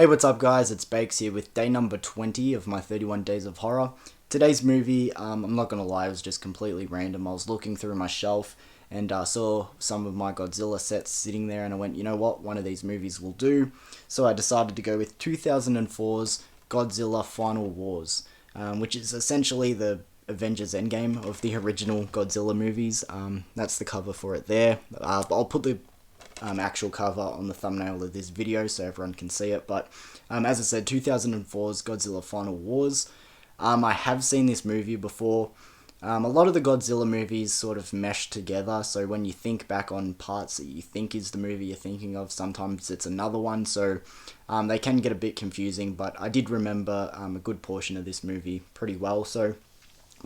Hey, what's up guys, it's Bakes here with day number 20 of my 31 Days of Horror. Today's movie, I'm not gonna lie, it was just completely random. I was looking through my shelf and saw some of my Godzilla sets sitting there and I went, you know what, one of these movies will do. So I decided to go with 2004's Godzilla Final Wars, which is essentially the Avengers Endgame of the original Godzilla movies. That's the cover for it there. I'll put the actual cover on the thumbnail of this video so everyone can see it. But as I said, 2004's Godzilla Final Wars. I have seen this movie before. A lot of the Godzilla movies sort of mesh together, so when you think back on parts that you think is the movie you're thinking of, sometimes it's another one, so they can get a bit confusing, but I did remember a good portion of this movie pretty well. So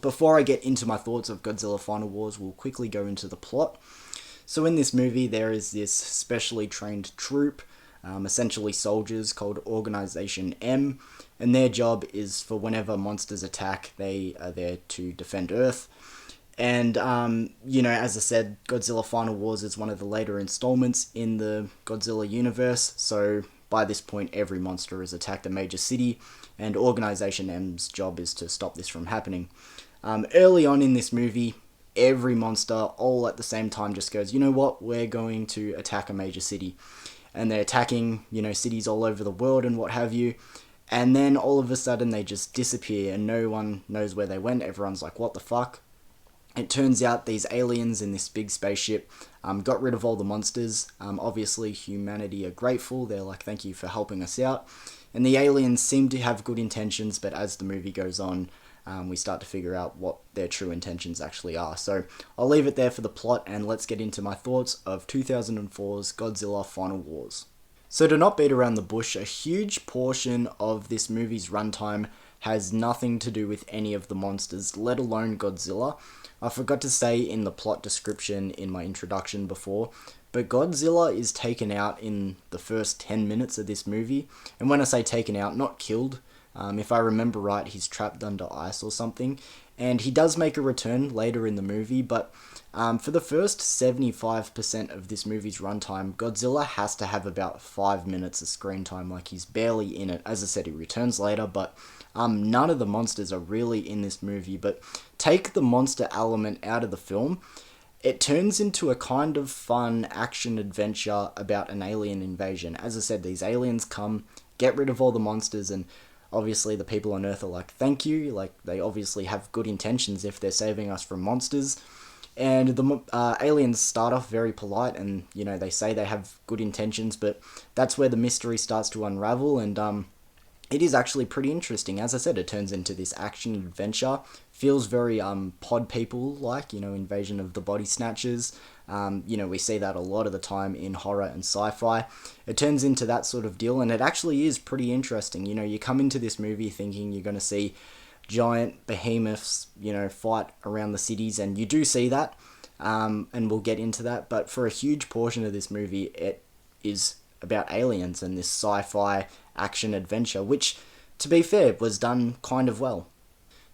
before I get into my thoughts of Godzilla Final Wars, we'll quickly go into the plot. So in this movie, there is this specially trained troop, essentially soldiers, called Organization M, and their job is for whenever monsters attack, they are there to defend Earth. And, as I said, Godzilla Final Wars is one of the later installments in the Godzilla universe, so by this point every monster has attacked a major city, and Organization M's job is to stop this from happening. Early on in this movie, every monster all at the same time just goes, you know what, we're going to attack a major city. And they're attacking, cities all over the world and what have you. And then all of a sudden they just disappear and no one knows where they went. Everyone's like, what the fuck? It turns out these aliens in this big spaceship got rid of all the monsters. Obviously humanity are grateful. They're like, thank you for helping us out. And the aliens seem to have good intentions, but as the movie goes on, we start to figure out what their true intentions actually are. So I'll leave it there for the plot and let's get into my thoughts of 2004's Godzilla Final Wars. So to not beat around the bush, a huge portion of this movie's runtime has nothing to do with any of the monsters, let alone Godzilla. I forgot to say in the plot description in my introduction before, but Godzilla is taken out in the first 10 minutes of this movie. And when I say taken out, not killed. If I remember right, he's trapped under ice or something. And he does make a return later in the movie, but for the first 75% of this movie's runtime, Godzilla has to have about 5 minutes of screen time, like he's barely in it. As I said, he returns later, but none of the monsters are really in this movie. But take the monster element out of the film, it turns into a kind of fun action-adventure about an alien invasion. As I said, these aliens come, get rid of all the monsters, and obviously the people on Earth are like, thank you, like they obviously have good intentions if they're saving us from monsters. And the aliens start off very polite and, they say they have good intentions, but that's where the mystery starts to unravel, and it is actually pretty interesting. As I said, it turns into this action adventure. Feels very Pod People-like, Invasion of the Body Snatchers. We see that a lot of the time in horror and sci-fi. It turns into that sort of deal, and it actually is pretty interesting. You come into this movie thinking you're going to see giant behemoths, fight around the cities, and you do see that, and we'll get into that. But for a huge portion of this movie, it is about aliens and this sci-fi action adventure, which, to be fair, was done kind of well.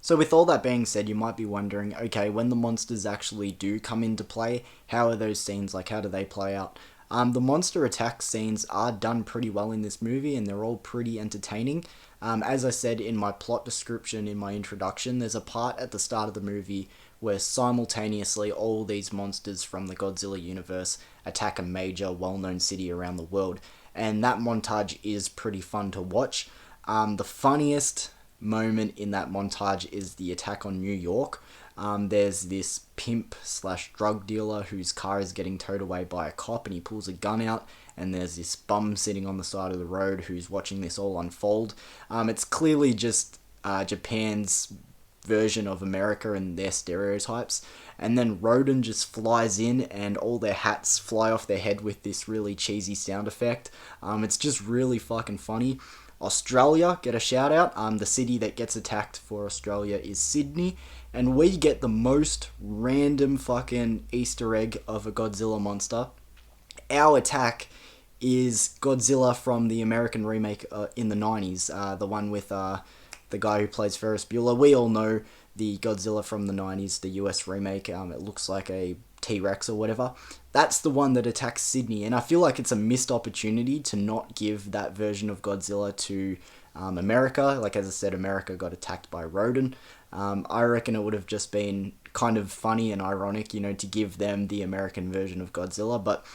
So with all that being said, you might be wondering, okay, when the monsters actually do come into play, how are those scenes, like how do they play out? The monster attack scenes are done pretty well in this movie and they're all pretty entertaining. As I said in my plot description in my introduction, there's a part at the start of the movie where simultaneously all these monsters from the Godzilla universe attack a major well-known city around the world, and that montage is pretty fun to watch. The funniest moment in that montage is the attack on New York. There's this pimp slash drug dealer whose car is getting towed away by a cop and he pulls a gun out, and there's this bum sitting on the side of the road who's watching this all unfold. It's clearly just Japan's version of America and their stereotypes, and then Rodan just flies in and all their hats fly off their head with this really cheesy sound effect. It's just really fucking funny. Australia, get a shout out. The city that gets attacked for Australia is Sydney, and we get the most random fucking Easter egg of a Godzilla monster. Our attack is Godzilla from the American remake in the 90s, the one with the guy who plays Ferris Bueller. We all know the Godzilla from the 90s, the US remake. It looks like a T-Rex or whatever. That's the one that attacks Sydney, and I feel like it's a missed opportunity to not give that version of Godzilla to America. Like, as I said, America got attacked by Rodan. I reckon it would have just been kind of funny and ironic, you know, to give them the American version of Godzilla, but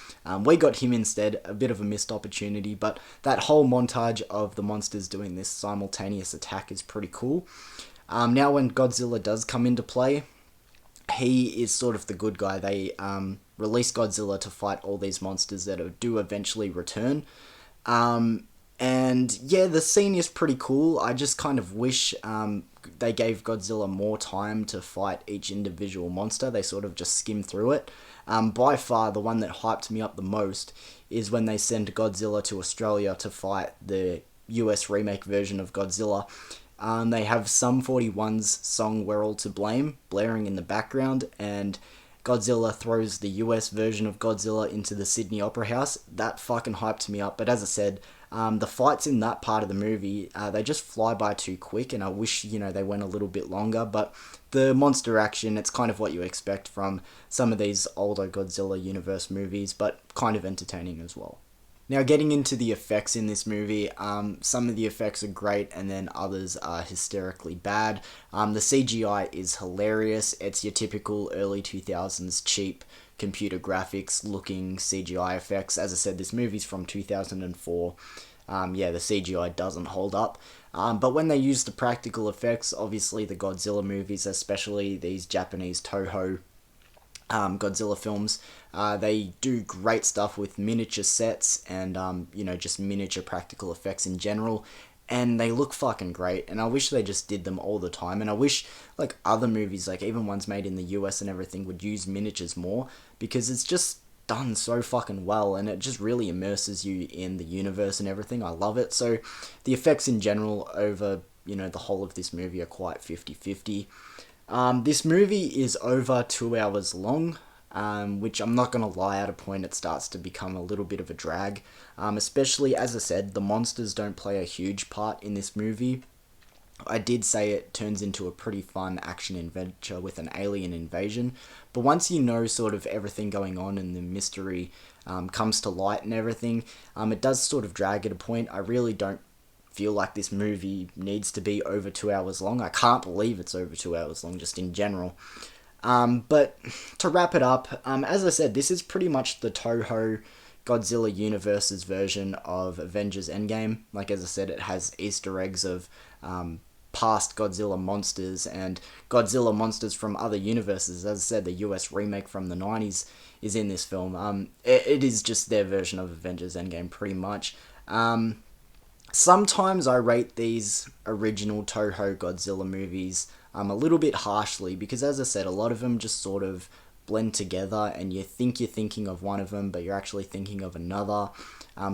we got him instead. A bit of a missed opportunity, but that whole montage of the monsters doing this simultaneous attack is pretty cool. Now when Godzilla does come into play, he is sort of the good guy. They release Godzilla to fight all these monsters that do eventually return. And yeah, the scene is pretty cool. I just kind of wish they gave Godzilla more time to fight each individual monster. They sort of just skim through it. By far, the one that hyped me up the most is when they send Godzilla to Australia to fight the US remake version of Godzilla. They have Sum 41's song We're All to Blame blaring in the background, and Godzilla throws the US version of Godzilla into the Sydney Opera House. That fucking hyped me up. But as I said, the fights in that part of the movie, they just fly by too quick, and I wish, you know, they went a little bit longer. But the monster action, it's kind of what you expect from some of these older Godzilla universe movies, but kind of entertaining as well. Now, getting into the effects in this movie, some of the effects are great, and then others are hysterically bad. The CGI is hilarious. It's your typical early 2000s cheap computer graphics looking CGI effects. As I said, this movie's from 2004. Yeah, the CGI doesn't hold up. But when they use the practical effects, obviously the Godzilla movies, especially these Japanese Toho Godzilla films, they do great stuff with miniature sets and, you know, just miniature practical effects in general. And they look fucking great, and I wish they just did them all the time. And I wish, like, other movies, like even ones made in the US and everything, would use miniatures more, because it's just done so fucking well, and it just really immerses you in the universe and everything. I love it. So the effects in general over, you know, the whole of this movie are quite 50-50. This movie is over 2 hours long, which I'm not going to lie, at a point it starts to become a little bit of a drag. Especially, as I said, the monsters don't play a huge part in this movie. I did say it turns into a pretty fun action adventure with an alien invasion, but once you know sort of everything going on and the mystery comes to light and everything, it does sort of drag at a point. I really don't feel like this movie needs to be over 2 hours long. I can't believe it's over 2 hours long, just in general. But to wrap it up, as I said, this is pretty much the Toho Godzilla universe's version of Avengers Endgame. Like, as I said, it has Easter eggs of past Godzilla monsters and Godzilla monsters from other universes. As I said, the US remake from the 90s is in this film. It is just their version of Avengers Endgame, pretty much. Sometimes I rate these original Toho Godzilla movies a little bit harshly, because, as I said, a lot of them just sort of blend together, and you think you're thinking of one of them, but you're actually thinking of another.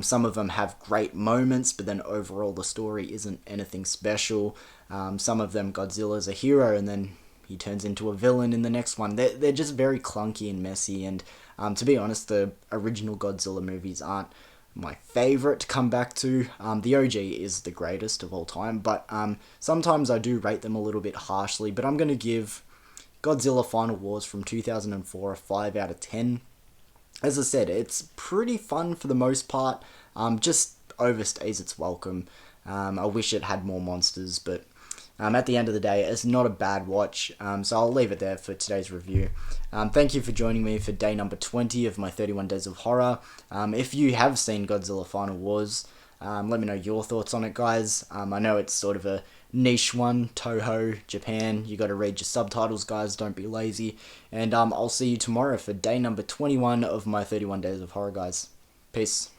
Some of them have great moments, but then overall the story isn't anything special. Some of them, Godzilla's a hero, and then he turns into a villain in the next one. They're just very clunky and messy, and to be honest, the original Godzilla movies aren't my favourite to come back to. The OG is the greatest of all time, but sometimes I do rate them a little bit harshly, but I'm going to give Godzilla Final Wars from 2004 a 5 out of 10. As I said, it's pretty fun for the most part, just overstays its welcome. I wish it had more monsters, but at the end of the day, it's not a bad watch, so I'll leave it there for today's review. Thank you for joining me for day number 20 of my 31 Days of Horror. If you have seen Godzilla Final Wars, let me know your thoughts on it, guys. I know it's sort of a niche one, Toho, Japan. You got to read your subtitles, guys. Don't be lazy. And I'll see you tomorrow for day number 21 of my 31 Days of Horror, guys. Peace.